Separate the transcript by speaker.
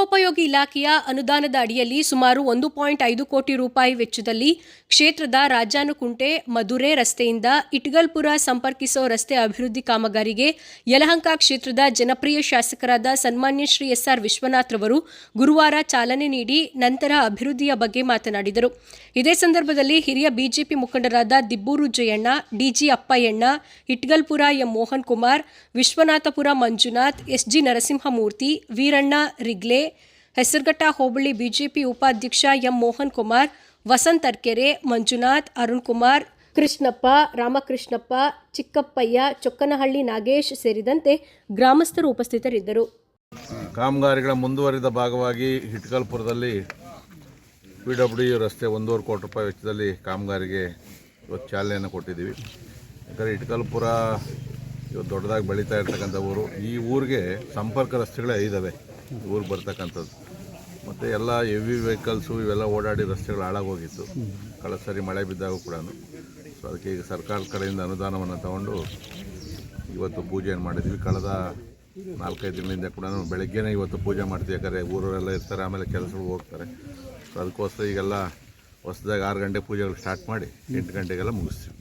Speaker 1: ಲೋಕೋಪಯೋಗಿ ಇಲಾಖೆಯ ಅನುದಾನದ ಅಡಿಯಲ್ಲಿ ಸುಮಾರು 1.5 ಕೋಟಿ ರೂಪಾಯಿ ವೆಚ್ಚದಲ್ಲಿ ಕ್ಷೇತ್ರದ ರಾಜಾನುಕುಂಟೆ ಮಧುರೆ ರಸ್ತೆಯಿಂದ ಇಟ್ಗಲ್ಪುರ ಸಂಪರ್ಕಿಸೋ ರಸ್ತೆ ಅಭಿವೃದ್ಧಿ ಕಾಮಗಾರಿಗೆ ಯಲಹಂಕ ಕ್ಷೇತ್ರದ ಜನಪ್ರಿಯ ಶಾಸಕರಾದ ಸನ್ಮಾನ್ಯ ಶ್ರೀ ಎಸ್.ಆರ್. ವಿಶ್ವನಾಥ್ ರವರು ಗುರುವಾರ ಚಾಲನೆ ನೀಡಿ ನಂತರ ಅಭಿವೃದ್ಧಿಯ ಬಗ್ಗೆ ಮಾತನಾಡಿದರು. ಇದೇ ಸಂದರ್ಭದಲ್ಲಿ ಹಿರಿಯ ಬಿಜೆಪಿ ಮುಖಂಡರಾದ Dibbur Jayanna, DG Appayyanna, Itgalpura M Mohan Kumar, Vishwanathapura Manjunath, SG Narasimhamurthy, Veeranna ರಿಗ್ಲೆ, ಹೆಸರಘಟ್ಟ ಹೋಬಳಿ ಬಿಜೆಪಿ ಉಪಾಧ್ಯಕ್ಷ ಎಂ ಮೋಹನ್ ಕುಮಾರ್, ವಸಂತ್ ಅರ್ಕೆರೆ, ಮಂಜುನಾಥ್, ಅರುಣ್ ಕುಮಾರ್, ಕೃಷ್ಣಪ್ಪ, ರಾಮಕೃಷ್ಣಪ್ಪ, ಚಿಕ್ಕಪ್ಪಯ್ಯ, ಚೊಕ್ಕನಹಳ್ಳಿ ನಾಗೇಶ್ ಸೇರಿದಂತೆ ಗ್ರಾಮಸ್ಥರು ಉಪಸ್ಥಿತರಿದ್ದರು.
Speaker 2: ಕಾಮಗಾರಿಗಳ ಮುಂದುವರಿದ ಭಾಗವಾಗಿ ಇಟ್ಗಲ್ಪುರದಲ್ಲಿ PWD ರಸ್ತೆ 1.5 ಕೋಟಿ ರೂಪಾಯಿ ವೆಚ್ಚದಲ್ಲಿ ಕಾಮಗಾರಿಗೆ ಇವತ್ತು ಚಾಲನೆಯನ್ನು ಕೊಟ್ಟಿದ್ದೀವಿ. ಯಾಕಂದರೆ ಇಟ್ಗಲ್ಪುರ ಇವತ್ತು ದೊಡ್ಡದಾಗಿ ಬೆಳೀತಾ ಇರ್ತಕ್ಕಂಥ ಊರು. ಈ ಊರಿಗೆ ಸಂಪರ್ಕ ರಸ್ತೆಗಳೇ ಇದ್ದಾವೆ ಊರಿಗೆ ಬರ್ತಕ್ಕಂಥದ್ದು. ಮತ್ತು ಎಲ್ಲ ಹೆವಿ ವೆಹಿಕಲ್ಸು ಇವೆಲ್ಲ ಓಡಾಡಿ ರಸ್ತೆಗಳು ಹಾಳಾಗೋಗಿತ್ತು ಕಳೆದ ಸರಿ ಮಳೆ ಬಿದ್ದಾಗ ಕೂಡ. ಸೊ ಅದಕ್ಕೆ ಈಗ ಸರ್ಕಾರದ ಕಡೆಯಿಂದ ಅನುದಾನವನ್ನು ತಗೊಂಡು ಇವತ್ತು ಪೂಜೆಯನ್ನು ಮಾಡಿದ್ವಿ. ಕಳೆದ 4-5 ದಿನದಿಂದ ಕೂಡ ಬೆಳಗ್ಗೆನೇ ಇವತ್ತು ಪೂಜೆ ಮಾಡ್ತೀವಿ. ಯಾಕಂದರೆ ಊರವರೆಲ್ಲ ಇರ್ತಾರೆ, ಆಮೇಲೆ ಕೆಲಸಗಳು ಹೋಗ್ತಾರೆ. ಸೊ ಅದಕ್ಕೋಸ್ಕರ ಈಗೆಲ್ಲ ಹೊಸದಾಗಿ 6 ಗಂಟೆ ಪೂಜೆಗಳು ಸ್ಟಾರ್ಟ್ ಮಾಡಿ 8 ಗಂಟೆಗೆಲ್ಲ ಮುಗಿಸ್ತೀವಿ.